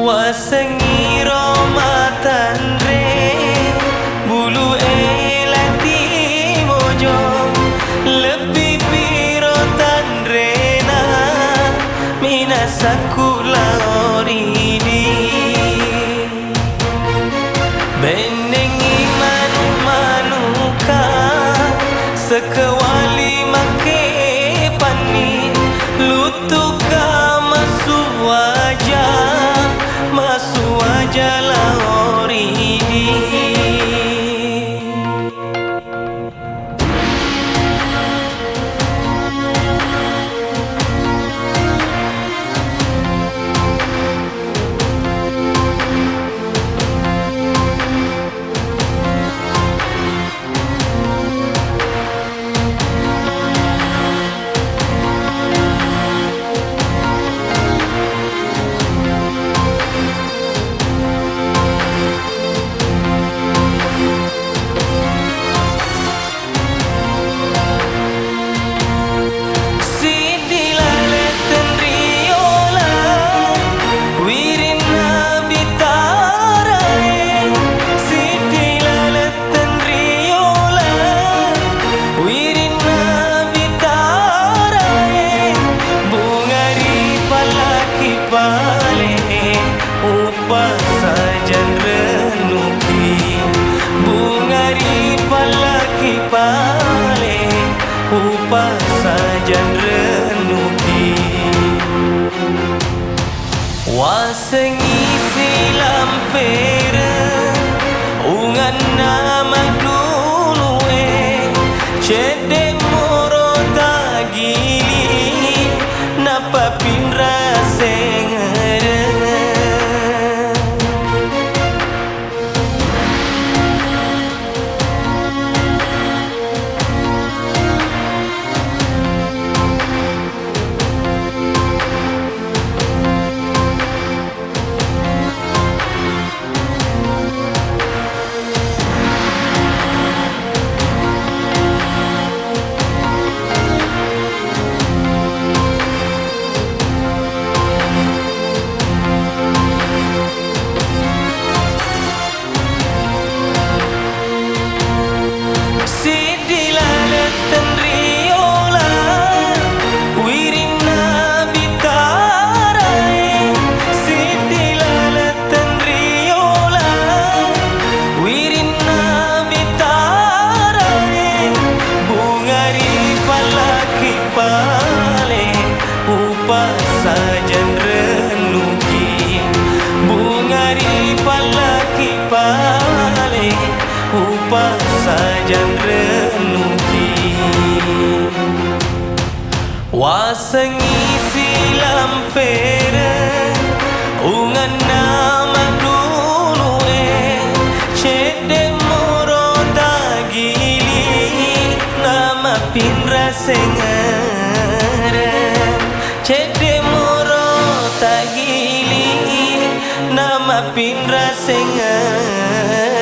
Wasengi romatan re bulu elati mojo lebih pirotan rena minasakula orini beneng iman manuka sekewali make pani lutuka masu wajah la oridi sajan renuki bungari palaki pale upa sajan renuki wasengi silam pere ungan nama dulu cede moro tagili napa pinra sengere sajan renuki bungari palaki pale upa sajan renuki wasengi silam pere ungan nama dulu cede moro tagili nama pinra sengere cede moro tagili nama pinra sengere